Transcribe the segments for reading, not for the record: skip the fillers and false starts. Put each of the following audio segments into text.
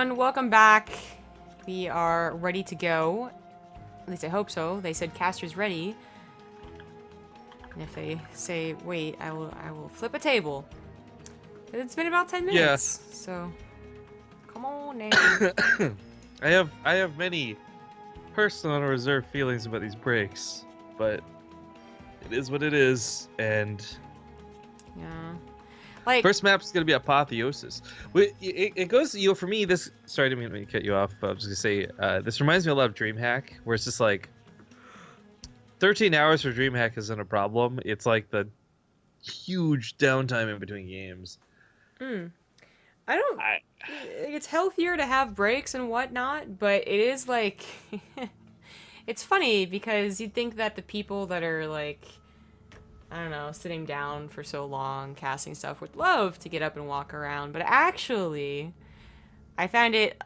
everyone, welcome back. We are ready to go. At least I hope so. They said caster's ready. And if they say wait, I will flip a table. It's been about 10 minutes. Yes. So come on now. I have many personal and reserved feelings about these breaks, but it is what it is, and Yeah. Like, first map's gonna be Apotheosis. It goes, for me, this. Sorry, I didn't mean to cut you off. I was just gonna say, this reminds me a lot of DreamHack, where it's just like 13 hours for DreamHack isn't a problem. It's like the huge downtime in between games. I don't. It's healthier to have breaks and whatnot, but it is like, it's funny because you'd think that the people that are like, I don't know, sitting down for so long, casting stuff, would love to get up and walk around. But actually, I find it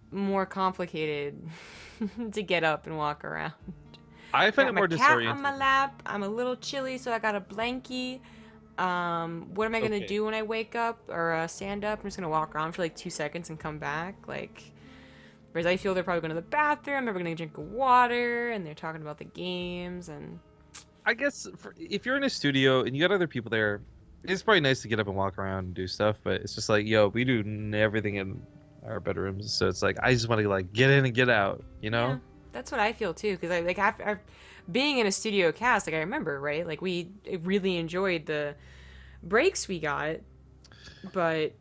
more complicated to get up and walk around. I find it more cat disorienting. on my lap. I'm a little chilly, so I got a blankie. What am I gonna do when I wake up or stand up? I'm just gonna walk around for like 2 seconds and come back. Like, whereas I feel they're probably going to the bathroom, they're gonna drink water, and they're talking about the games and. I guess if you're in a studio and you got other people there, it's probably nice to get up and walk around and do stuff. But it's just like, yo, we do everything in our bedrooms, so it's like I just want to like get in and get out, you know? Yeah, that's what I feel too. Because after being in a studio cast, like I remember, right? Like we really enjoyed the breaks we got, but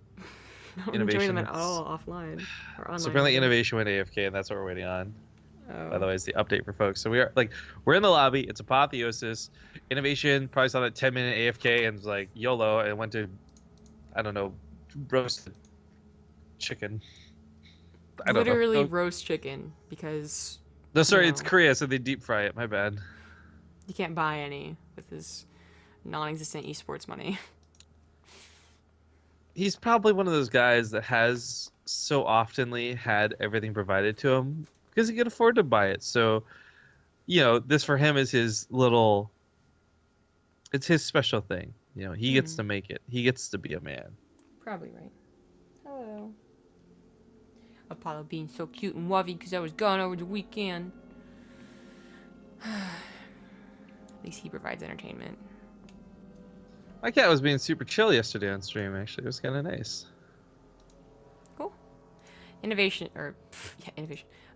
I don't enjoy them at all offline or online. So apparently, INnoVation went AFK, and that's what we're waiting on. Oh. By the way, it's the update for folks. So we're in the lobby. It's Apotheosis. INnoVation probably saw that 10-minute AFK and was like YOLO and went to, I don't know, roasted chicken. I don't Literally know. roast chicken because. No, sorry, you it's know, Korea, so they deep fry it. My bad. You can't buy any with his non-existent esports money. He's probably one of those guys that has so oftenly had everything provided to him because he could afford to buy it. So, you know, this for him is his little. It's his special thing. You know, he gets to make it. He gets to be a man. Probably right. Hello. Apollo being so cute and wovey because I was gone over the weekend. At least he provides entertainment. My cat was being super chill yesterday on stream, actually. It was kind of nice. Cool. INnoVation.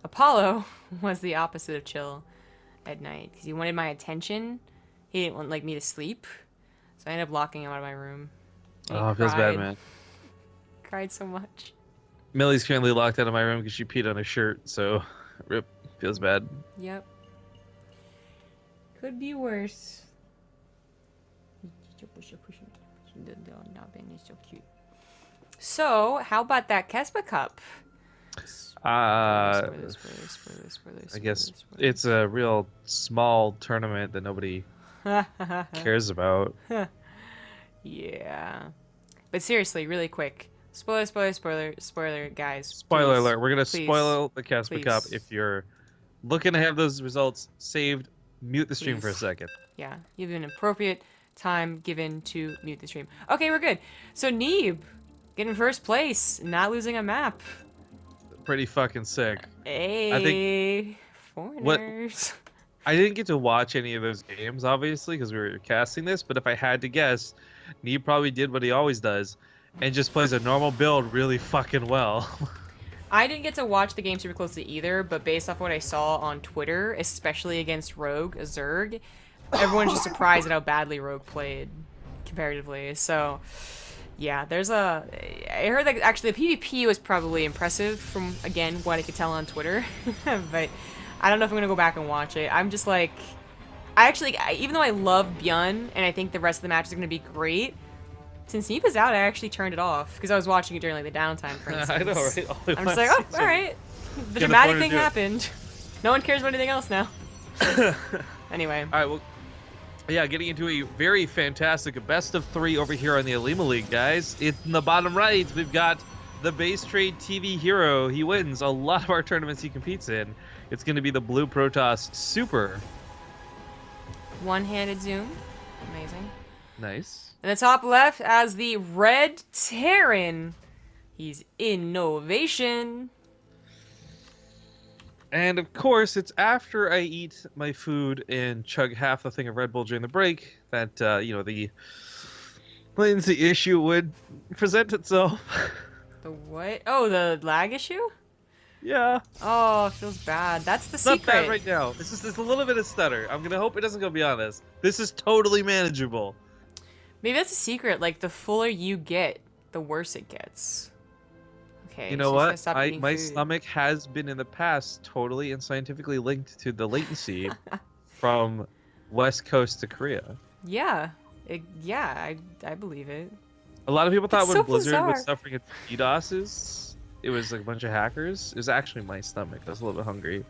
Apollo was the opposite of chill at night because he wanted my attention. He didn't want me to sleep. So I ended up locking him out of my room. Oh, it feels bad, man. Cried so much. Millie's currently locked out of my room because she peed on her shirt, so rip, feels bad. Yep. Could be worse. So cute. So, how about that Kespa Cup? I guess it's a real small tournament that nobody cares about. Yeah. But seriously, really quick. Spoiler, guys. Spoiler please, alert. We're going to please, spoil the Casper Cup. please. If you're looking to have those results saved, mute the stream for a second. Yeah, you have an appropriate time given to mute the stream. Okay, we're good. So, Neeb, getting first place, not losing a map. Pretty fucking sick. Hey, I think foreigners. I didn't get to watch any of those games, obviously, because we were casting this, but if I had to guess, Neeb probably did what he always does and just plays a normal build really fucking well. I didn't get to watch the game super closely either, but based off what I saw on Twitter, especially against Rogue, Zerg, everyone's just surprised at how badly Rogue played comparatively. So, yeah, I heard that actually the PvP was probably impressive from, again, what I could tell on Twitter, but I don't know if I'm going to go back and watch it. I'm just like, even though I love Bjorn, and I think the rest of the matches are going to be great, since Neep is out, I actually turned it off, because I was watching it during, the downtime, for instance. I know, right? I'm just like, oh, alright. The dramatic thing happened. No one cares about anything else now. Anyway. Alright, well, yeah, getting into a very fantastic best of 3 over here on the Olimoleague, guys. In the bottom right, we've got the BaseTradeTV hero. He wins a lot of our tournaments he competes in. It's going to be the Blue Protoss Super. One-handed zoom. Amazing. Nice. In the top left, as the Red Terran He's INnoVation. And of course, it's after I eat my food and chug half the thing of Red Bull during the break that, the latency issue would present itself. The what? Oh, the lag issue? Yeah. Oh, it feels bad. That's the It's not secret. bad right now. It's just a little bit of stutter. I'm going to hope it doesn't go beyond this. This is totally manageable. Maybe that's a secret. Like, the fuller you get, the worse it gets. Okay. You know so what? just gotta stop eating My food. stomach has been in the past totally and scientifically linked to the latency from West Coast to Korea. Yeah. I believe it. A lot of people thought It's when so Blizzard bizarre. was suffering at DDoSes, it was like a bunch of hackers. It was actually my stomach. I was a little bit hungry.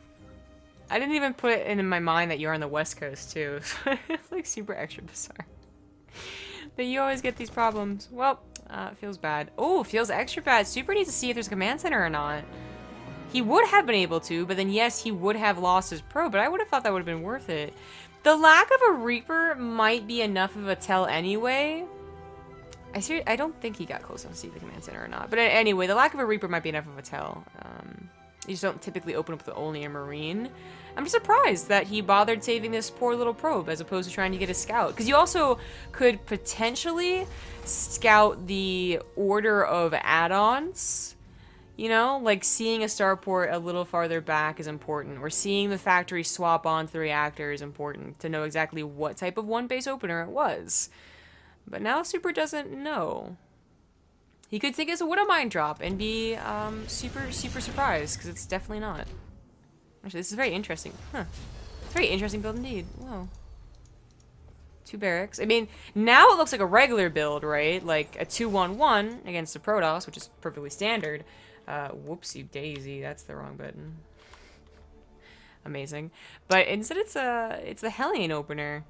I didn't even put it in my mind that you're on the West Coast, too. It's like super extra bizarre. But you always get these problems. Well, it feels bad. Oh, it feels extra bad. Super needs to see if there's a command center or not. He would have been able to, but then yes, he would have lost his pro, but I would have thought that would have been worth it. The lack of a Reaper might be enough of a tell anyway. I don't think he got close enough to see the command center or not. But anyway, the lack of a Reaper might be enough of a tell. You just don't typically open up with only a Marine. I'm just surprised that he bothered saving this poor little probe as opposed to trying to get a scout. Because you also could potentially scout the order of add-ons. You know, like seeing a starport a little farther back is important. Or seeing the factory swap onto the reactor is important to know exactly what type of one base opener it was. But now Super doesn't know. He could think it's a Widowmine drop and be super surprised, because it's definitely not. Actually, this is very interesting. Huh. It's a very interesting build indeed. Whoa. 2 barracks. I mean, now it looks like a regular build, right? Like a 2-1-1 against the Protoss, which is perfectly standard. Whoopsie daisy, that's the wrong button. Amazing. But instead it's the Hellion opener.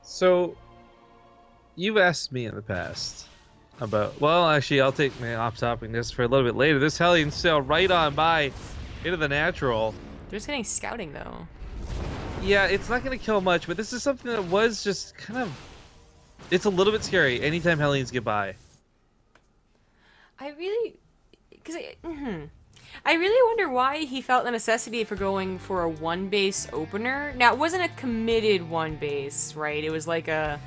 So, you've asked me in the past about, well, actually, I'll take my off-topic this for a little bit later. This Hellion sail right on by into the natural. They're just getting scouting, though. Yeah, it's not going to kill much, but this is something that was just kind of... It's a little bit scary anytime Hellions get by. I really... Because I really wonder why he felt the necessity for going for a 1-base opener. Now, it wasn't a committed 1-base, right? It was like a...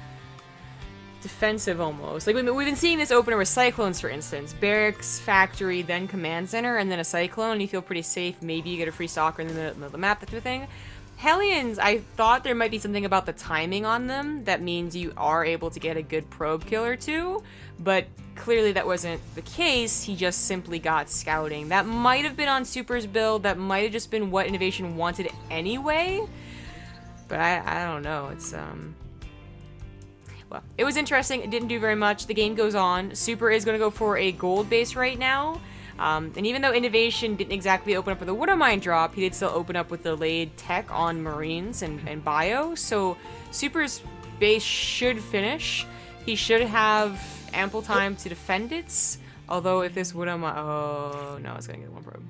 defensive almost. Like we've been seeing this opener with Cyclones, for instance. Barracks, factory, then command center, and then a Cyclone, and you feel pretty safe. Maybe you get a free stalker in the middle of the map, that type of thing. Hellions, I thought there might be something about the timing on them that means you are able to get a good probe kill or two, but clearly that wasn't the case. He just simply got scouting. That might have been on Super's build. That might have just been what INnoVation wanted anyway, but I don't know. It's well, it was interesting. It didn't do very much. The game goes on. Super is going to go for a gold base right now. And even though INnoVation didn't exactly open up with a Widowmine drop, he did still open up with the laid tech on Marines and Bio. So Super's base should finish. He should have ample time to defend it. Although if this Widowmine... Oh, no, it's going to get one probe.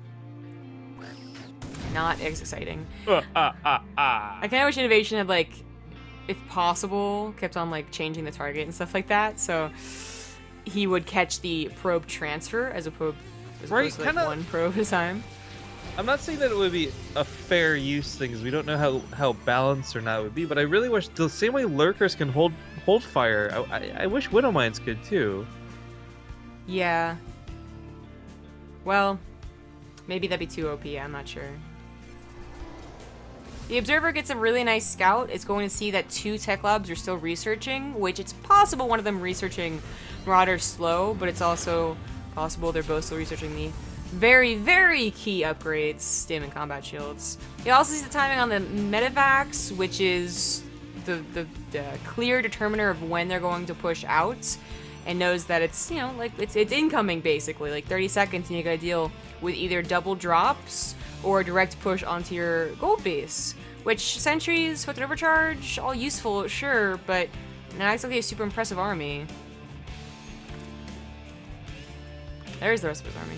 Not as exciting. I kind of wish INnoVation had, like... if possible, kept on like changing the target and stuff like that, so he would catch the probe transfer as opposed to like one probe at a time. I'm not saying that it would be a fair use thing, because we don't know how balanced or not it would be, but I really wish, the same way lurkers can hold fire, I wish Widowmines could too. Yeah. Well, maybe that'd be too OP, I'm not sure. The Observer gets a really nice scout. It's going to see that 2 tech labs are still researching, which it's possible one of them researching Marauder slow, but it's also possible they're both still researching the very key upgrades, stim and combat shields. He also sees the timing on the medevacs, which is the clear determiner of when they're going to push out, and knows that it's, you know, like it's incoming basically, like 30 seconds, and you gotta deal with either double drops or a direct push onto your gold base, which sentries with an overcharge, all useful, sure, but not exactly a super impressive army. There's the rest of his army.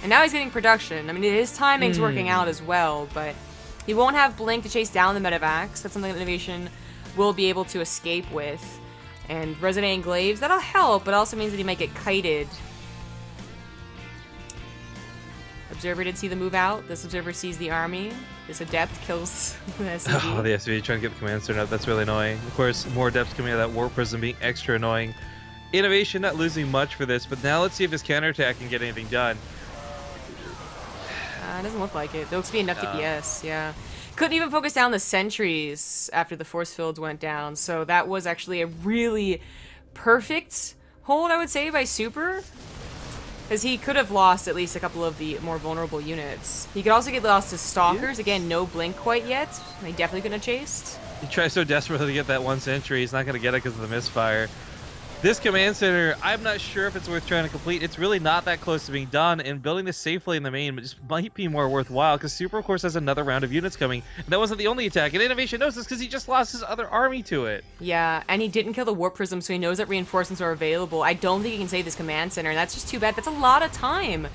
And now he's getting production. I mean, his timing's working out as well, but he won't have Blink to chase down the medevacs. That's something that INnoVation will be able to escape with. And Resonating Glaives, that'll help, but also means that he might get kited. Observer did see the move out. This Observer sees the army. This Adept kills the SCV. Oh, the SCV trying to get the command center up. That's really annoying. Of course, more Adepts coming out of that War Prism being extra annoying. INnoVation not losing much for this, but now let's see if his counterattack can get anything done. It doesn't look like it. There looks to be enough DPS, yeah. Couldn't even focus down the sentries after the force fields went down, so that was actually a really perfect hold, I would say, by Super. Because he could have lost at least a couple of the more vulnerable units. He could also get lost to Stalkers. Again, no Blink quite yet. They definitely couldn't have chased. He tries so desperately to get that one sentry. He's not going to get it because of the misfire. This command center, I'm not sure if it's worth trying to complete. It's really not that close to being done, and building this safely in the main just might be more worthwhile because Super, of course, has another round of units coming. And that wasn't the only attack, and INnoVation knows this because he just lost his other army to it. Yeah, and he didn't kill the Warp Prism, so he knows that reinforcements are available. I don't think he can save this command center, and that's just too bad. That's a lot of time.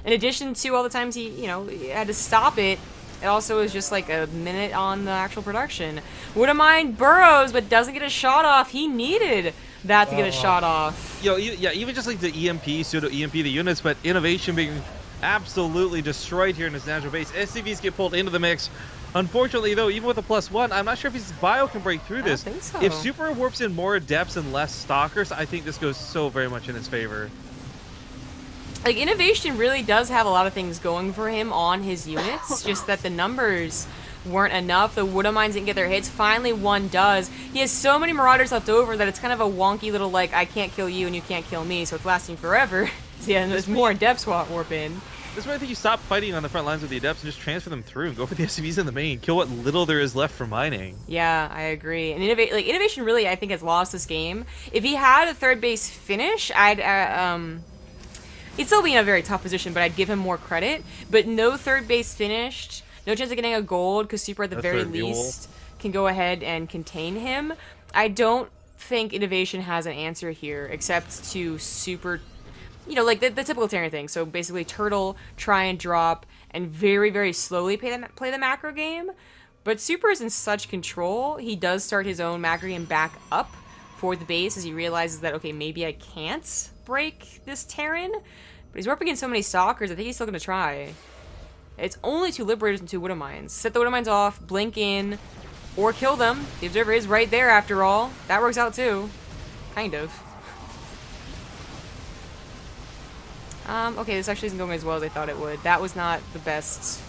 In addition to all the times he, he had to stop it, it also was just like a minute on the actual production. Wouldn't mind burrows, but doesn't get a shot off. He needed that to get a shot off. Yeah, even just like the EMP, pseudo-EMP the units, but INnoVation being absolutely destroyed here in his natural base. SCVs get pulled into the mix. Unfortunately, though, even with a +1, I'm not sure if his bio can break through this. I don't think so. If Super warps in more Adepts and less Stalkers, I think this goes so very much in his favor. Like, INnoVation really does have a lot of things going for him on his units, just that the numbers weren't enough. The Wood of Mines didn't get their hits. Finally, one does. He has so many Marauders left over that it's kind of a wonky little, like, I can't kill you and you can't kill me, so it's lasting forever. Yeah, and there's more Adepts warp in. This is why I think you stop fighting on the front lines with the Adepts and just transfer them through and go for the SCVs in the main. Kill what little there is left for mining. Yeah, I agree. And INnoVation really, I think, has lost this game. If he had a third base finish, he'd still be in a very tough position, but I'd give him more credit. But no third base finished, no chance of getting a gold, because Super at the very least can go ahead and contain him. I don't think INnoVation has an answer here, except to Super, like the typical Terran thing. So basically turtle, try and drop, and very, very slowly play the macro game. But Super is in such control, he does start his own macro game back up for the base as he realizes that, okay, maybe I can't break this Terran, but he's warping in so many Stalkers, I think he's still going to try. It's only 2 Liberators and 2 Wood of Mines. Set the Wood of Mines off, blink in, or kill them. The Observer is right there after all. That works out too. Kind of. Okay, this actually isn't going as well as I thought it would. That was not the best.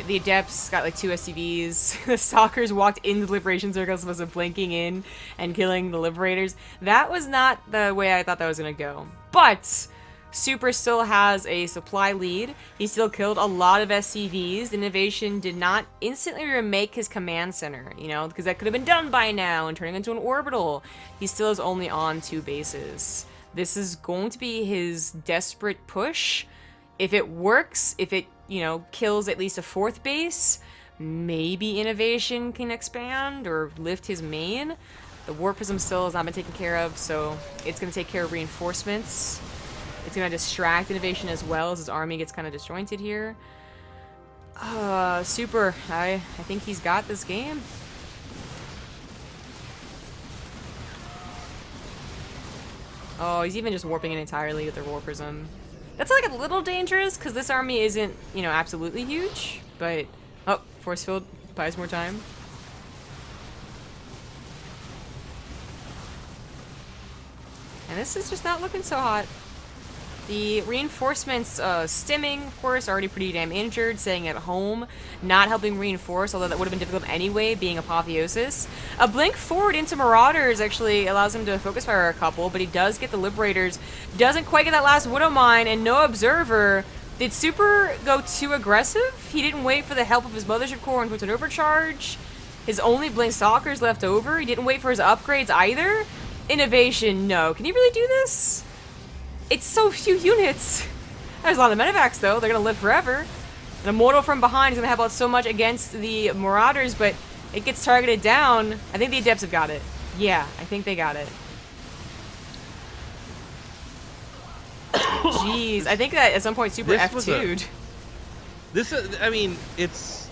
The Adepts got like 2 SCVs. The Stalkers walked into the Liberation Circle supposed to blinking in and killing the Liberators. That was not the way I thought that was going to go. But Super still has a supply lead. He still killed a lot of SCVs. INnoVation did not instantly remake his command center, because that could have been done by now and turning into an orbital. He still is only on 2 bases. This is going to be his desperate push. If it works, if it, kills at least a 4th base, maybe INnoVation can expand or lift his main. The Warp Prism still has not been taken care of, so it's going to take care of reinforcements. It's going to distract INnoVation as well as his army gets kind of disjointed here. Super. I think he's got this game. Oh, he's even just warping in entirely with the Warp Prism. That's like a little dangerous because this army isn't, absolutely huge, but force field buys more time. And this is just not looking so hot. The reinforcements, stimming, of course, already pretty damn injured, staying at home, not helping reinforce, although that would have been difficult anyway, being Apotheosis. A blink forward into Marauders actually allows him to focus fire a couple, but he does get the Liberators, doesn't quite get that last Widow Mine, and no Observer. Did Super go too aggressive? He didn't wait for the help of his Mothership Core and puts an overcharge. His only Blink Stalkers left over. He didn't wait for his upgrades either. INnoVation, no. Can he really do this? It's so few units. There's a lot of medevacs, though. They're going to live forever. An Immortal from behind is going to help out so much against the Marauders, but it gets targeted down. I think the Adepts have got it. Yeah, I think they got it. Jeez, I think that at some point Super F2'd. It's...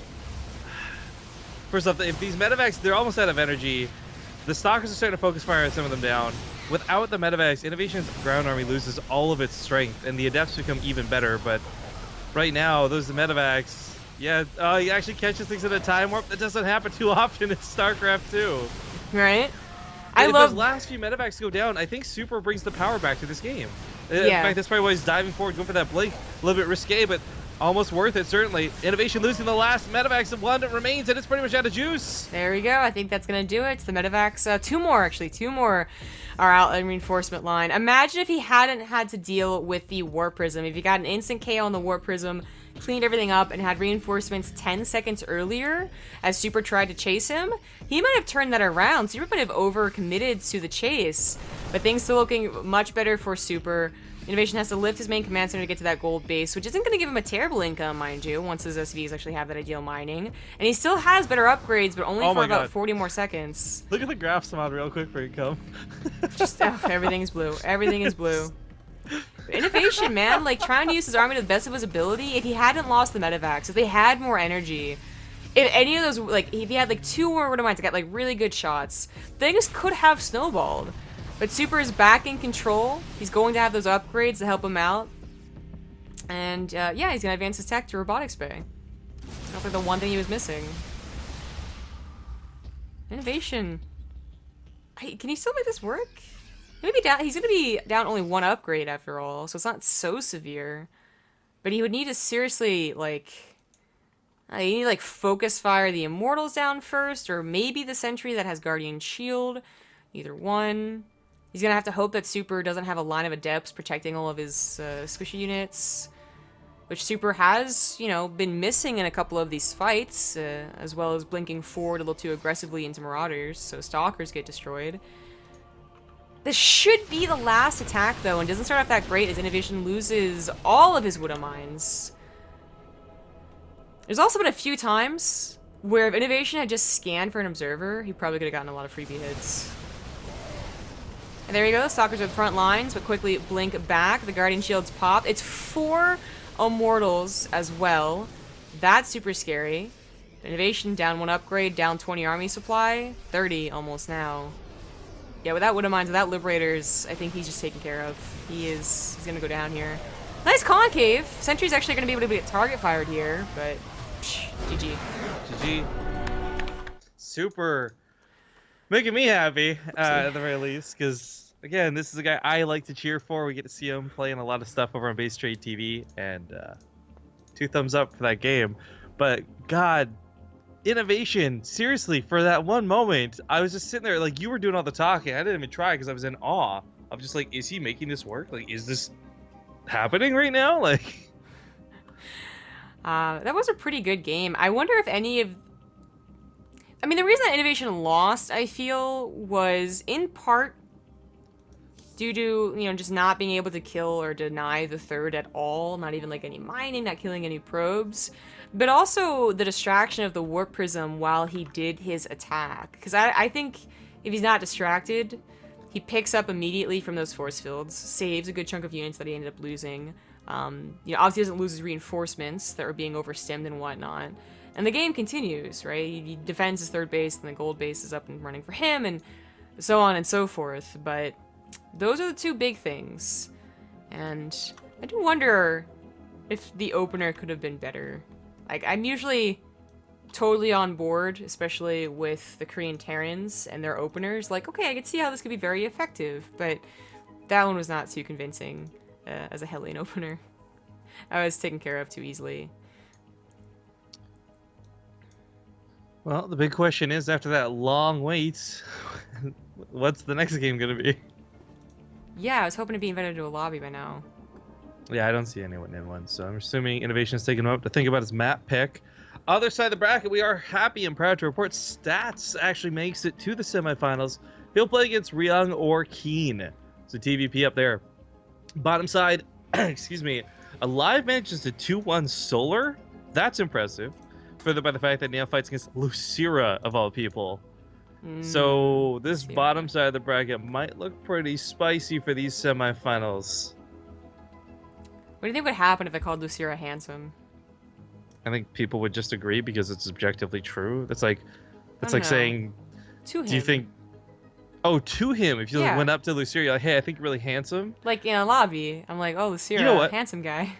First off, if these medevacs, they're almost out of energy. The Stalkers are starting to focus fire on some of them down. Without the medevacs, INnoVation's ground army loses all of its strength, and the Adepts become even better. But right now, those medevacs, yeah, he actually catches things at a time warp. That doesn't happen too often in StarCraft 2. Right? If those last few medevacs go down, I think Super brings the power back to this game. In fact, that's probably why he's diving forward, going for that blink. A little bit risque, but almost worth it, certainly. INnoVation losing the last medevacs, and one remains, and it's pretty much out of juice. There we go. I think that's going to do it. It's the medevacs. Two more are out in reinforcement line. Imagine if he hadn't had to deal with the Warp Prism. If he got an instant KO on the Warp Prism, cleaned everything up, and had reinforcements 10 seconds earlier as Super tried to chase him, he might have turned that around. Super might have over-committed to the chase. But things still looking much better for Super. INnoVation has to lift his main command center to get to that gold base, which isn't going to give him a terrible income, mind you, once his SVs actually have that ideal mining. And he still has better upgrades, but only for about 40 more seconds. Look at the graphs mod real quick for income. Just, everything is blue. Everything is blue. INnoVation, man, like, trying to use his army to the best of his ability. If he hadn't lost the medevacs, if they had more energy, if any of those, like, if he had, like, 2 more Order Mines that got, like, really good shots, things could have snowballed. But Super is back in control. He's going to have those upgrades to help him out. And, yeah, he's going to advance his tech to Robotics Bay. That's like the one thing he was missing. INnoVation. Hey, can he still make this work? Maybe down. He's going to be down only 1 upgrade after all, so it's not so severe. But he would need to seriously, like... you need to, like, focus fire the Immortals down first, or maybe the Sentry that has Guardian Shield. Either one. He's going to have to hope that Super doesn't have a line of Adepts protecting all of his squishy units, which Super has, you know, been missing in a couple of these fights, as well as blinking forward a little too aggressively into Marauders, so Stalkers get destroyed. This should be the last attack, though, and doesn't start off that great as INnoVation loses all of his Widow Mines. There's also been a few times where if INnoVation had just scanned for an Observer, he probably could have gotten a lot of freebie hits. And there you go, Stalkers with front lines, but quickly blink back. The Guardian Shields pop. It's 4 Immortals as well. That's super scary. INnoVation down 1 upgrade, down 20 army supply. 30 almost now. Yeah, without Widow Mines, without Liberators, I think he's just taken care of. He's gonna go down here. Nice concave. Sentry's actually gonna be able to get target fired here, but GG. GG. Super. Making me happy, at the very least, because, again, this is a guy I like to cheer for. We get to see him playing a lot of stuff over on BaseTradeTV, and 2 thumbs up for that game. But, God, INnoVation, seriously, for that one moment, I was just sitting there, like, you were doing all the talking. I didn't even try because I was in awe. I'm just like, is he making this work? Like, is this happening right now? Like, that was a pretty good game. I wonder if any of... I mean, the reason that INnoVation lost, I feel, was in part due to, you know, just not being able to kill or deny the third at all. Not even, like, any mining, not killing any probes. But also the distraction of the Warp Prism while he did his attack. Because I think if he's not distracted, he picks up immediately from those force fields, saves a good chunk of units that he ended up losing. You know, obviously doesn't lose his reinforcements that are being overstemmed and whatnot. And the game continues, right? He defends his third base, and the gold base is up and running for him, and so on and so forth. But those are the 2 big things. And I do wonder if the opener could have been better. Like, I'm usually totally on board, especially with the Korean Terrans and their openers. Like, okay, I can see how this could be very effective, but that one was not too convincing as a Hellion opener. I was taken care of too easily. well, the big question is, after that long wait, what's the next game going to be? Yeah, I was hoping to be invited to a lobby by now. Yeah, I don't see anyone in one, so I'm assuming INnoVation is taking him up to think about his map pick. Other side of the bracket, we are happy and proud to report Stats actually makes it to the semifinals. He'll play against Ryung or Keen. So TVP up there. Bottom side, excuse me, Alive manages to 2-1 Solar. That's impressive. Further by the fact that Nail fights against Lucira, of all people. So this bottom side of the bracket might look pretty spicy for these semifinals. What do you think would happen if I called Lucira handsome? I think people would just agree because it's objectively true. It's like saying, to him. do you think Oh, to him. If you like, Yeah. went up to Lucero, you're like, hey, I think you're really handsome. Like in a lobby, I'm like, oh, Lucero, You know what? handsome guy.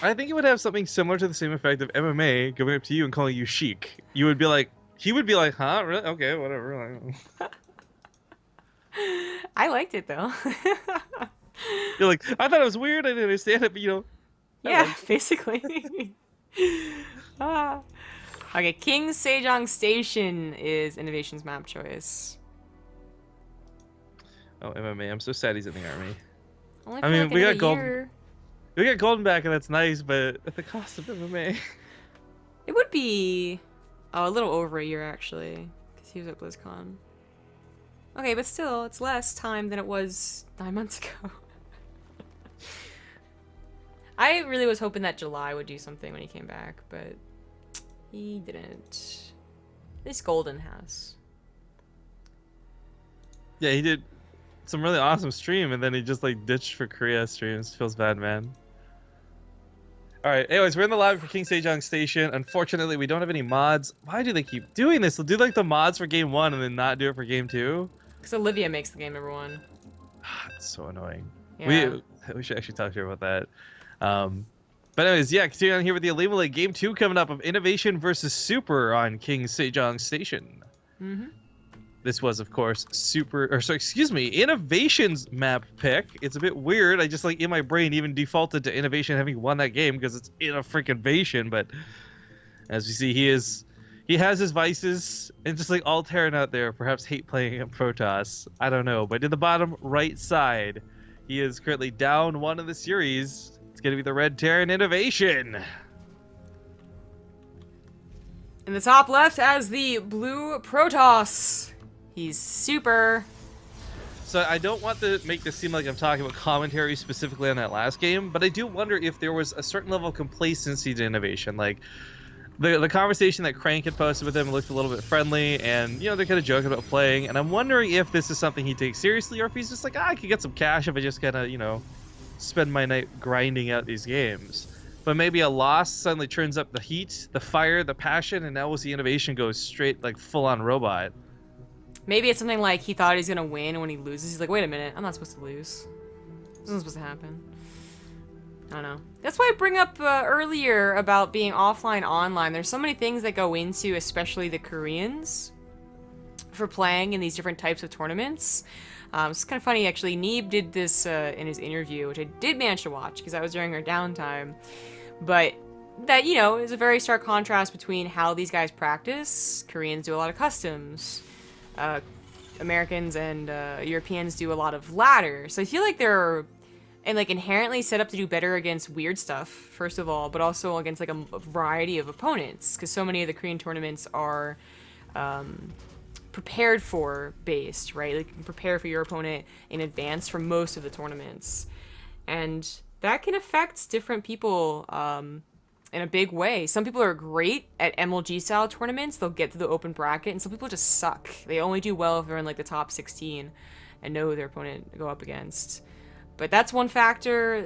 I think it would have something similar to the same effect of MMA going up to you and calling you chic. You would be like, he would be like, huh? Really? Okay, whatever. I liked it though. You're like, I thought it was weird. I didn't understand it, but you know. Yeah, basically. Ah. Okay, King Sejong Station is INnoVation's map choice. Oh, MMA. I'm so sad he's in the army. Only I for mean, like we another got gold. year. We got golden back, and that's nice, but at the cost of MMA. It would be a little over a year actually, because he was at BlizzCon. Okay, but still, it's less time than it was 9 months ago. I really was hoping that July would do something when he came back, but he didn't. At least Golden has. Yeah, he did some really awesome stream, and then he just like ditched for Korea streams. Feels bad, man. All right. Anyways, we're in the lobby for King Sejong Station. Unfortunately, we don't have any mods. Why do they keep doing this? They'll do like the mods for game 1 and then not do it for game 2. Because Olivia makes the game number 1. It's so annoying. Yeah. We should actually talk to her about that. But anyways, yeah, continuing on here with the Olimoleague game 2 coming up of INnoVation versus Super on King Sejong Station. Mm-hmm. This was, of course, INnoVation's map pick. It's a bit weird. I just like in my brain even defaulted to INnoVation having won that game because it's in a freaking Vation. But as we see, he has his vices, and just like all Terran out there, perhaps hate playing at Protoss. I don't know. But in the bottom right side, he is currently down 1 in the series. It's going to be the red Terran INnoVation. In the top left as the blue Protoss. He's super. So I don't want to make this seem like I'm talking about commentary specifically on that last game, but I do wonder if there was a certain level of complacency to INnoVation. Like the conversation that Crank had posted with him looked a little bit friendly, and you know they're kind of joking about playing. And I'm wondering if this is something he takes seriously, or if he's just like, I could get some cash if I just kind of spend my night grinding out these games. But maybe a loss suddenly turns up the heat, the fire, the passion, and now we'll see INnoVation go straight like full on robot. Maybe it's something like he thought he's gonna win, and when he loses, he's like, wait a minute, I'm not supposed to lose. This isn't supposed to happen. I don't know. That's why I bring up earlier about being offline, online. There's so many things that go into, especially the Koreans, for playing in these different types of tournaments. It's kind of funny, actually. Neeb did this in his interview, which I did manage to watch because that was during our downtime. But that, is a very stark contrast between how these guys practice. Koreans do a lot of customs. Americans and Europeans do a lot of ladder. So I feel like they're inherently set up to do better against weird stuff, first of all, but also against like a variety of opponents, because so many of the Korean tournaments are prepared for based, right? Like you can prepare for your opponent in advance for most of the tournaments, and that can affect different people in a big way. Some people are great at MLG style tournaments. They'll get to the open bracket, and some people just suck. They only do well if they're in like the top 16 and know their opponent to go up against. But that's one factor.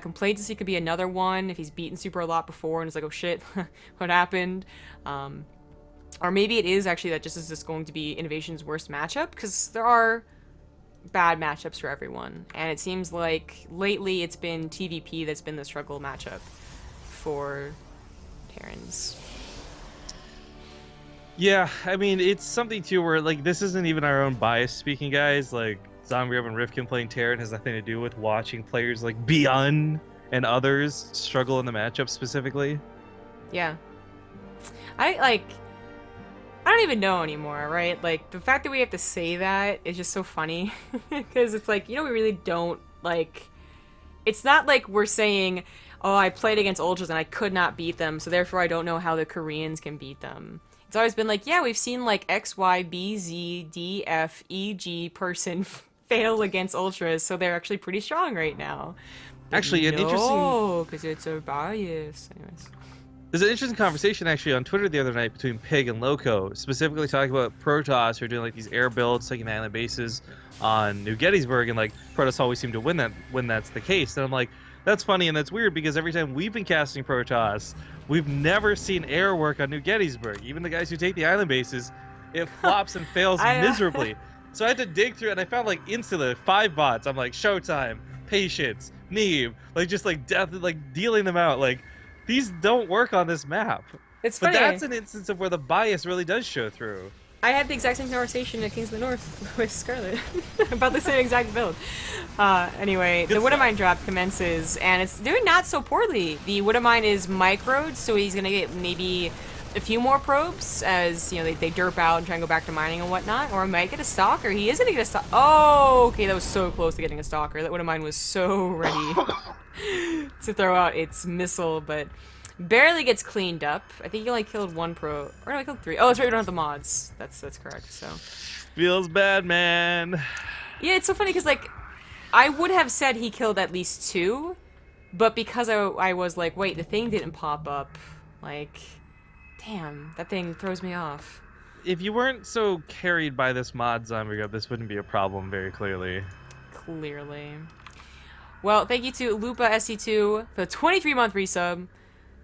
Complacency could be another one. If he's beaten Super a lot before and it's like, oh shit, what happened? Or maybe it is actually that just is this going to be INnoVation's worst matchup, because there are bad matchups for everyone. And it seems like lately it's been TVP that's been the struggle matchup for Terrans. Yeah, I mean, it's something too where like this isn't even our own bias speaking, guys. Like Zombie and Rifkin playing Terran has nothing to do with watching players like Beyond and others struggle in the matchup specifically. Yeah. I don't even know anymore, right? Like, the fact that we have to say that is just so funny. Because it's like, we really don't, like... It's not like we're saying, oh, I played against Ultras and I could not beat them, so therefore I don't know how the Koreans can beat them. It's always been like, yeah, we've seen, like, X, Y, B, Z, D, F, E, G person fail against Ultras, so they're actually pretty strong right now. But actually, an interesting... No, because it's a bias. Anyways. There's an interesting conversation actually on Twitter the other night between Pig and Loco, specifically talking about Protoss who are doing like these air builds, taking island bases on New Gettysburg, and like Protoss always seem to win that when that's the case. And I'm like, that's funny and that's weird because every time we've been casting Protoss, we've never seen air work on New Gettysburg. Even the guys who take the island bases, it flops and fails miserably. So I had to dig through, and I found like instantly 5 bots. I'm like, Showtime, Patience, Neeb, like just like death, like dealing them out. Like these don't work on this map. It's But funny. that's an instance of where the bias really does show through. I had the exact same conversation at Kings of the North with Scarlet about the same exact build. Anyway, the Widowmine drop commences, and it's doing not so poorly. The Widowmine is microed, so he's gonna get maybe a few more probes as you know they derp out and try and go back to mining and whatnot, or might get a stalker. He is gonna get a stalker. Oh, okay, that was so close to getting a stalker. That Widowmine was so ready to throw out its missile, but. Barely gets cleaned up. I think he only killed 1 pro. Or no, he killed 3. Oh, that's right, we don't have the mods. That's correct, so. Feels bad, man. Yeah, it's so funny because, like, I would have said he killed at least 2, but because I was like, wait, the thing didn't pop up. Like, damn, that thing throws me off. If you weren't so carried by this mod zombie grub, this wouldn't be a problem very clearly. Clearly. Well, thank you to Lupa SC2 for the 23-month resub.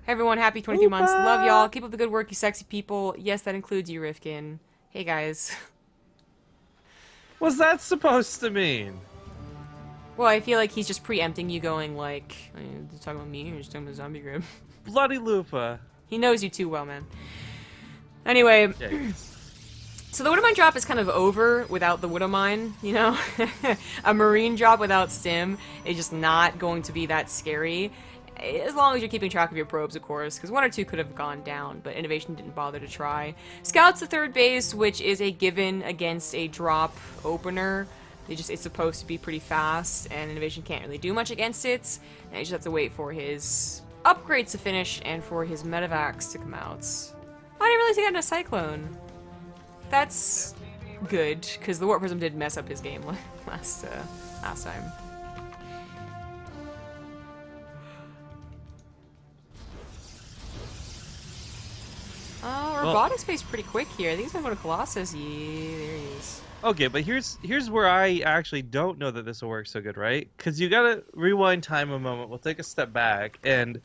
Hey everyone, happy 23 months. Love y'all. Keep up the good work, you sexy people. Yes, that includes you, Rifkin. Hey guys. What's that supposed to mean? Well, I feel like he's just preempting you going like, are you talking about me or just talking about Zombie Grib? Bloody Lupa. He knows you too well, man. Anyway, Yeah. so the Widowmine drop is kind of over without the Widowmine, you know? A Marine drop without Stim is just not going to be that scary. As long as you're keeping track of your probes, of course, because 1 or 2 could have gone down, but INnoVation didn't bother to try. Scouts to 3rd base, which is a given against a drop opener. It's supposed to be pretty fast, and INnoVation can't really do much against it. And you just have to wait for his upgrades to finish and for his medevacs to come out. I didn't really see that in a Cyclone. That's good, because the Warp Prism did mess up his game last time. Robotics plays pretty quick here. I think he's gonna go to Colossus. Yeah, there he is. Okay, but here's where I actually don't know that this will work so good, right? Because you gotta rewind time a moment. We'll take a step back, and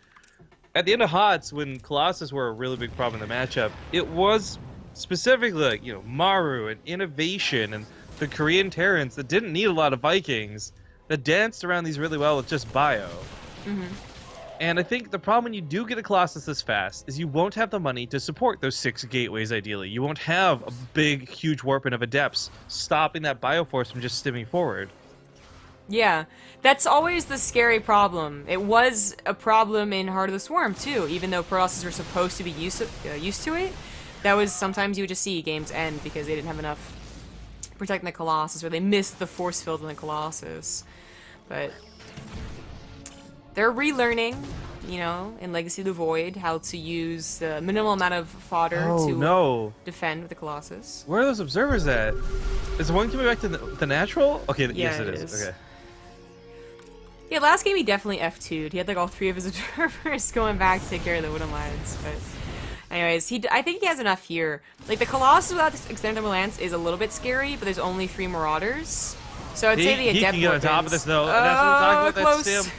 at the end of HOTS, when Colossus were a really big problem in the matchup, it was specifically like, you know, Maru and INnoVation and the Korean Terrans that didn't need a lot of Vikings that danced around these really well with just bio. Mm-hmm. And I think the problem when you do get a Colossus this fast is you won't have the money to support those 6 gateways ideally. You won't have a big, huge warping of Adepts stopping that Bioforce from just stimming forward. Yeah, that's always the scary problem. It was a problem in Heart of the Swarm too, even though Colossus were supposed to be used to it. That was sometimes you would just see games end because they didn't have enough protecting the Colossus, or they missed the force field in the Colossus. But they're relearning, you know, in Legacy of the Void, how to use the minimal amount of fodder to defend with the Colossus. Where are those observers at? Is the one coming back to the natural? Okay, Yeah, yes it is. Okay. Yeah, last game he definitely F2'd. He had like all 3 of his observers going back to take care of the Widowmines, but anyways, I think he has enough here. Like, the Colossus without the Extended Lance is a little bit scary, but there's only 3 Marauders. So I'd say the Adept he can get on top of this, though. That's what I'm talking about, that Stim.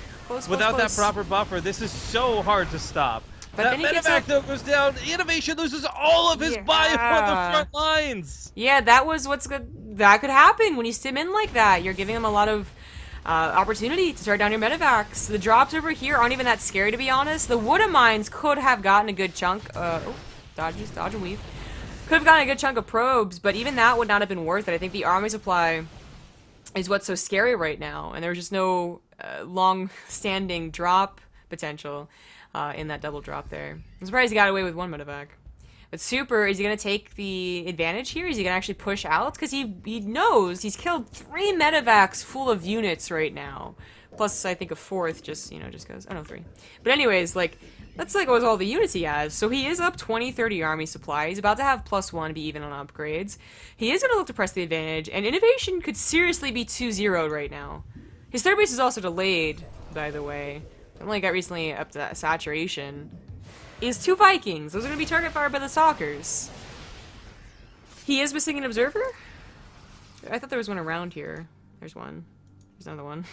Without that proper buffer, this is so hard to stop. But that medevac, though, goes down. INnoVation loses all of his bio on the front lines. Yeah, that was what's good. That could happen when you stim in like that. You're giving them a lot of opportunity to start down your medevacs. The drops over here aren't even that scary, to be honest. The Widowmines could have gotten a good chunk. Dodge and weave. Could have gotten a good chunk of probes, but even that would not have been worth it. I think the army supply is what's so scary right now, and there's just no long-standing drop potential in that double drop there. I'm surprised he got away with 1 medevac. But Super, is he going to take the advantage here? Is he going to actually push out? Because he knows he's killed 3 medevacs full of units right now. Plus, I think a 4th just goes... Oh, no, 3. But anyways, like, that's like all the units he has. So he is up 20-30 army supply. He's about to have +1 to be even on upgrades. He is going to look to press the advantage. And INnoVation could seriously be 2-0'd right now. His 3rd base is also delayed, by the way. It only got recently up to saturation. Is 2 Vikings. Those are going to be target fired by the Stalkers. He is missing an observer? I thought there was one around here. There's one. There's another one.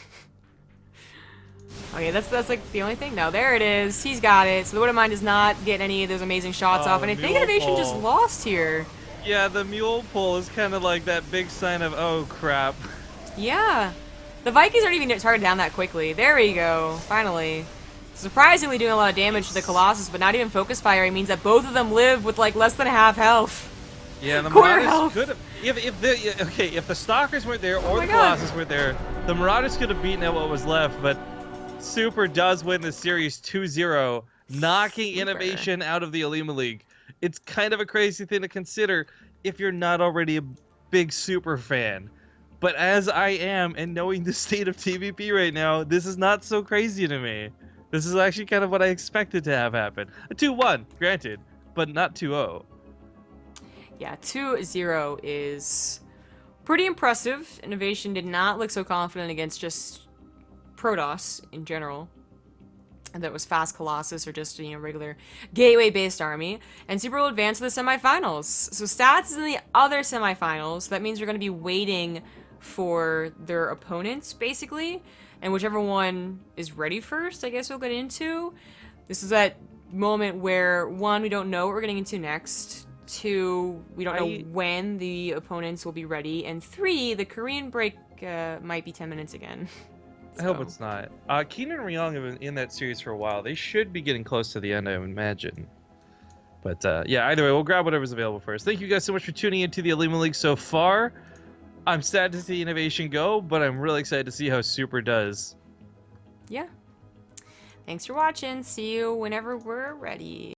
Okay, that's like the only thing. No, there it is. He's got it. So the Widowmine does not get any of those amazing shots off. And I think INnoVation just lost here. Yeah, the mule pull is kind of like that big sign of, oh crap. Yeah. The Vikings aren't even started down that quickly. There we go. Finally. Surprisingly doing a lot of damage to the Colossus, but not even focus firing means that both of them live with like less than half health. Yeah, the Quarter Marauders health. could have. If the Stalkers weren't there or my the God. Colossus weren't there, the Marauders could have beaten out what was left. But Super does win the series 2-0, knocking Super. INnoVation out of the Olimoleague. It's kind of a crazy thing to consider if you're not already a big Super fan. But as I am, and knowing the state of TVP right now, this is not so crazy to me. This is actually kind of what I expected to have happen. A 2-1, granted, but not 2-0. Yeah, 2-0 is pretty impressive. INnoVation did not look so confident against just Protoss in general. And that was fast Colossus or just, regular gateway-based army. And Super will advance to the semifinals. So Stats is in the other semifinals. So that means we're going to be waiting for their opponents, basically. And whichever one is ready first, I guess we'll get into. This is that moment where, 1, we don't know what we're getting into next. 2, we don't know when the opponents will be ready. And 3, the Korean break might be 10 minutes again. I hope it's not. Keenan and Ryong have been in that series for a while. They should be getting close to the end, I would imagine. But yeah, either way, we'll grab whatever's available first. Thank you guys so much for tuning into the Olimoleague so far. I'm sad to see INnoVation go, but I'm really excited to see how Super does. Yeah. Thanks for watching. See you whenever we're ready.